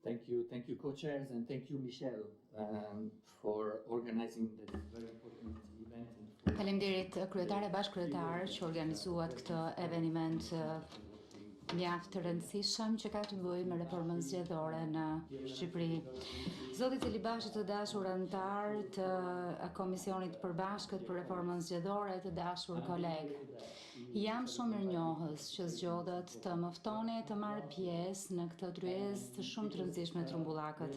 Thank you, co-chairs, and thank you, Michelle, for organizing this very important event. Faleminderit kryetare bashkëkryetar që organizuat këtë eveniment mjaft të rëndësishëm që ka të bëjë me reformën zgjedhore në Shqipëri. Zoti Celibashi, të dashur antar të Komisionit Përbashkët për Reformën Zgjedhore, të dashur koleg, jam shumë mirënjohës që zgjodhet të më ftoni të marr pjesë në këtë tryezë të shumë të rëndësishme trumbullakët.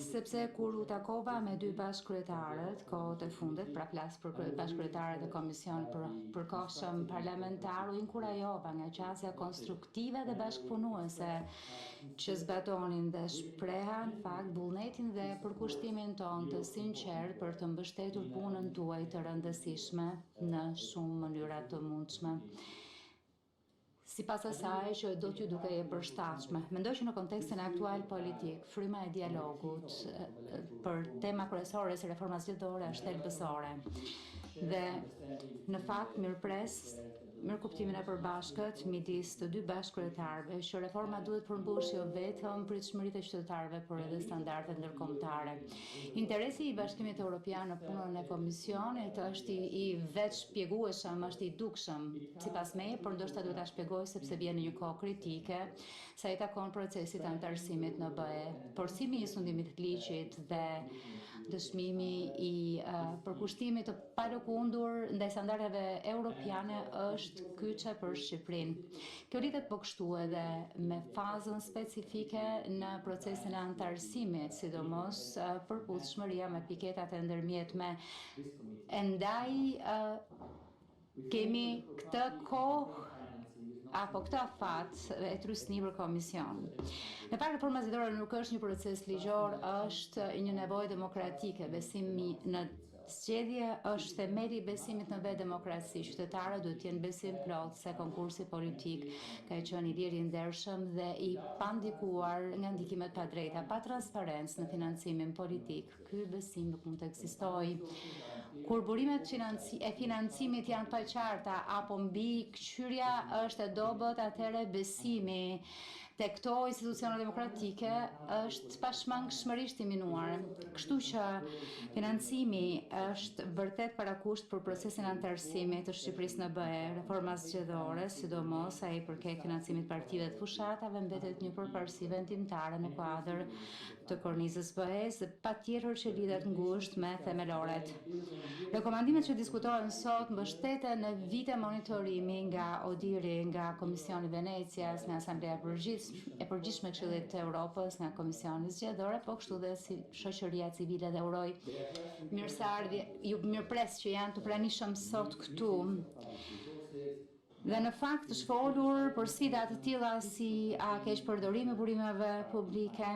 Sepse kur u takova me dy bashkëkryetarët kohët e fundit, pra flas për bashkëkryetarët e Komisionit përkohshëm parlamentar, u inkurajova nga qasja konstruktive dhe bashkëpunuese që zbatonin dhe shpreha në fakt vullnetin dhe përkushtimin ton të sinqert për të mbështetur punën tuaj të rëndësishme në shumë mënyra të mundshme. Sipas asaj që do t'ju duke e përshtatshme. Mendoj që në kontekstin aktual politik, fryma e dialogut për tema kryesore si reforma zgjedhore është thelbësore. Dhe në fakt mirë kuptimin e përbashkët midis të dy bashkëkryetarëve që reforma duhet përmbushë jo vetëm pritshmëritë e qytetarëve, por edhe standardet ndërkombëtare. Interesi i Bashkimit Evropian në punën e Komisionit është i veç shpjegueshëm, është i dukshëm sipas meje, por ndoshta duhet ta shpjegoj sepse vjen në një kohë kritike sa i takon procesit të anëtarësimit në BE. Forcimi i sundimit të ligjit dhe dëshmimi i përkushtimit të palëkundur ndaj standardeve europiane është kyçe për Shqipërinë. Kjo lidhet po kështu edhe me fazën specifike në procesin e anëtarësimit, sidomos përputhshmëria me piketat e ndërmjetme. Ndaj kemi këtë kohë apo këtë afat e trysni për komision. Në fakt reforma zgjedhore nuk është një proces ligjor, është një nevojë demokratike. Besimi në zgjedhje është themeli i besimit në vetë demokraci. Qytetarët duhet të jenë besim plot se konkursi politik ka qenë i lirë, i ndershëm dhe i pandikuar nga ndikimet pa drejta, pa transparencë në financimin politik. Ky besim nuk mund të ekzistojë. Kur burimet e financimit janë pa qarta apo mbi këqyrja është e dobët, atëherë besimi tek këto institucione demokratike është pashmangshmërisht i minuar. Kështu që financimi është vërtet parakusht për procesin anëtarësimit të Shqipërisë në BE. Reforma zgjedhore, sidomos ai përket financimit partive të fushatave, mbetet një përparësi vendimtare në kuadër të kornizës BE-s dhe patjetër që lidhet ngushtë me themeloret. Rekomandimet që diskutohen sot mbështeten në vite monitorimi nga ODIHR-i, nga Komisioni Venecias, nga Asamblea e Përgjithshme e Këshillit të Evropës, nga Komisioni Zgjedhore, po kështu dhe si shoqëria civile dhe uroj ju mirëpres që janë të pranishëm sot këtu. Dhe në fakt është folur për sfida të tilla si keqpërdorimi i burimeve publike,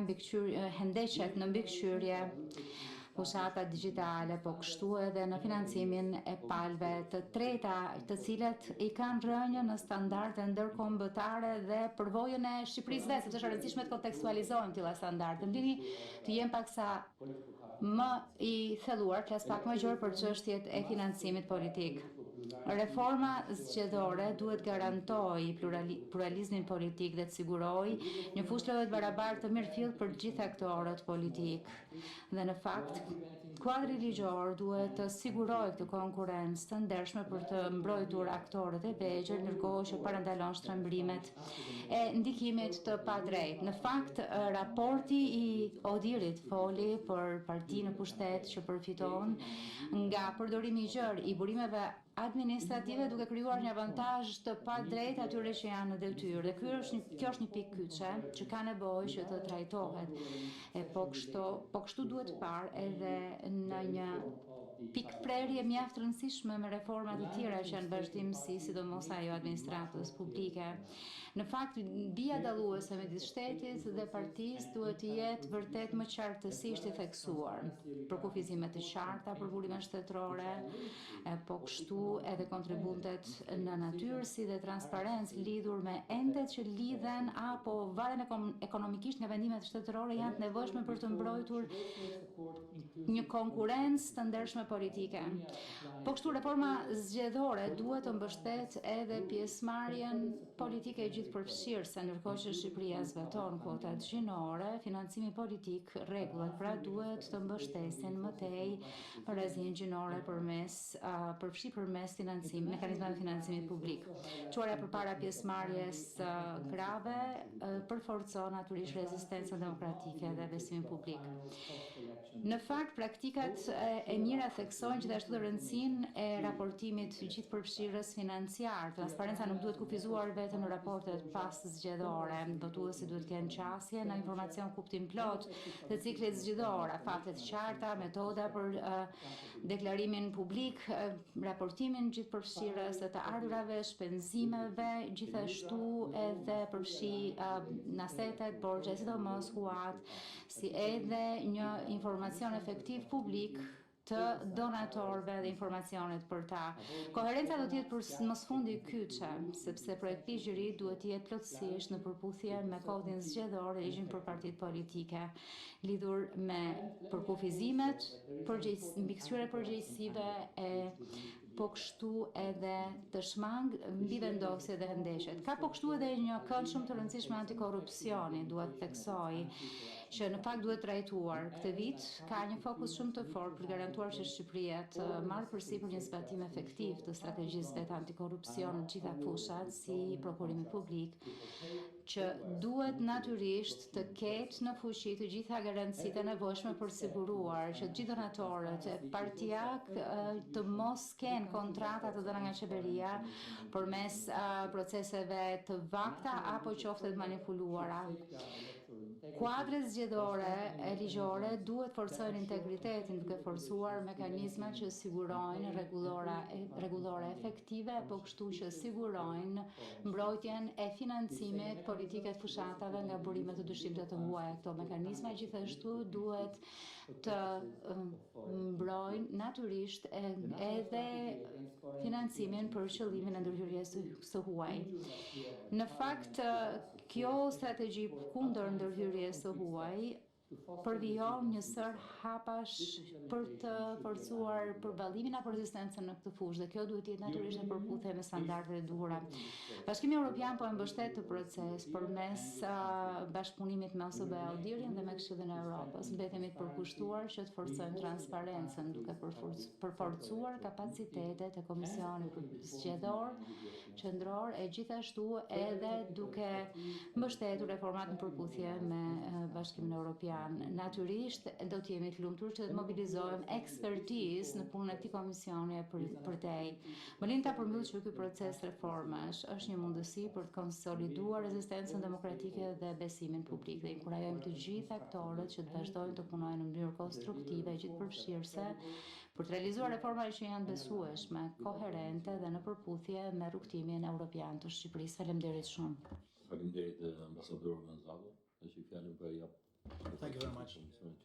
hendeqet në mbikëqyrje, fushata digjitale, po kështu edhe në financimin e palëve të treta, të cilet i kanë rënjë në standarde ndërkombëtare dhe përvojën e Shqipërisë vetë, sepse është e rëndësishme të kontekstualizojmë tilla standarde. Ndini të jem paksa më i thelluar, flas pak më gjerë për çështjet e financimit politik. Reforma zgjedhore duhet garantoj pluralizmin politik dhe të siguroj një fushë të barabartë të mirëfillt për të gjithë aktorët politik. Dhe në fakt, kuadri ligjor duhet të sigurojë këtë konkurrencë të ndershme për të mbrojtur aktorët e vegjël, ndërkohë që parandalon shtrembrimet e ndikimit të padrejtë. Në fakt, raporti i ODIHR-it foli për partinë në pushtet që përfiton nga përdorimi i gjerë i burimeve administrative duke krijuar një avantazh të padrejtë atyre që janë në detyrë. Dhe kjo është një pikë kyçe që ka nevojë që të trajtohet. Po kështu duhet parë edhe në një pikë prerje mjaft rëndësishme me reforma të tjera që janë vazhdimsi, sidomos ajo administratës publike. Në fakt, bija dalluese midis shtetit dhe partisë duhet të jetë vërtet më qartësisht i theksuar. Për kufizime të qarta për burimet shtetërore, po kështu edhe kontributet në natyrë si dhe transparencë lidhur me endet që lidhen apo varen ekonomikisht nga vendimet shtetërore janë të nevojshme për të mbrojtur një konkurrencë të ndershme politike. Po kështu reforma zgjedhore duhet të mbështet edhe pjesëmarrjen politike e gjithëpërfshirëse, ndërkohë që Shqipëria zbaton kotat gjinore, financimi politik, rregullat pra duhet të mbështesin më tej rrezimin gjinore përmes mekanizmave të financimit publik. Çuarja përpara pjesëmarrjes grave përforcon natyrisht rezistencën demokratike dhe besimin publik. Në fakt, praktikat e mira theksojnë gjithashtu të rëndësinë e raportimit gjithëpërfshirës financiar. Transparenca nuk duhet kufizuar vetëm në raportet pas zgjedhore. Votuesi duhet kenë qasje në informacion kuptim plot të ciklit zgjedhor, faktet qarta, metoda për deklarimin publik, raportimin gjithëpërfshirës të ardhurave, shpenzimeve, gjithashtu edhe përfshi nasetet, borxhe, sidomos huat, si edhe një informacion efektiv publik të donatorëve dhe informacionet për ta. Koherenca do të jetë për mosfundi kyçe, sepse projekti i ligjit duhet të jetë plotësisht në përputhje me kodin zgjedhor dhe ligjin për partitë politike, lidhur me përkufizimet, mbikëqyrjen e përgjegjësive e po kështu edhe të shmang mbi vendosje dhe hëndeshjet. Ka po kështu edhe një kënd shumë të rëndësishme antikorrupsioni, duhet theksoj që në fakt duhet trajtuar. Këtë vit ka një fokus shumë të fortë për garantuar që Shqipëria të marrë përsipër një zbatim efektiv të strategjisë vet antikorrupsion në gjitha fushat, si prokurimi publik, që duhet natyrisht të ketë në fuqi të gjitha garancitë e nevojshme për siguruar që të gjithë donatorët e partijak të mos kenë kontrata të dhëna nga qeveria përmes proceseve të vakta apo qofte të manipuluara. Kuadret zgjedhore e ligjore duhet forcojnë integritetin duke forcuar mekanizma që sigurojnë rregullore efektive, po kështu që sigurojnë mbrojtjen e financimit politike të fushatave nga burimet të dyshimta të huaja. Këto mekanizma gjithashtu duhet të mbrojnë natyrisht edhe financimin për qëllimin e ndërhyrjes së huaj. Në fakt, kjo strategji kundër ndërhyrjes së huaj përvijon një sër hapash për të forcuar përballimin apo rezistencën në këtë fushë, dhe kjo duhet të jetë natyrisht në përputhje me standardet e duhura. Bashkimi Evropian po e mbështet të proces përmes bashkëpunimit me OSBE-n dhe me Këshillin e Evropës. Mbetemi të përkushtuar që të forcojmë transparencën duke përforcuar kapacitetet e Komisionit Zgjedhor Qendror e gjithashtu edhe duke mbështetur reformat në përputhje me Bashkimin Evropian. Natyrisht do të jemi të lumtur që të mobilizohem ekspertizë në punën e këtij komisioni për tej. Më lini ta përmbyll që ky proces reformash është një mundësi për të konsoliduar rezistencën demokratike dhe besimin publik, dhe inkurajojmë të gjithë aktorët që të vazhdojnë të punojnë në mënyrë konstruktive e gjithëpërfshirëse për të realizuar reforma që janë besueshme, koherente dhe në përputhje me rrugtimin evropian të Shqipërisë. Faleminderit shumë. Faleminderit ambasador Gonzalo, që fjalën po e jap. Thank you very much.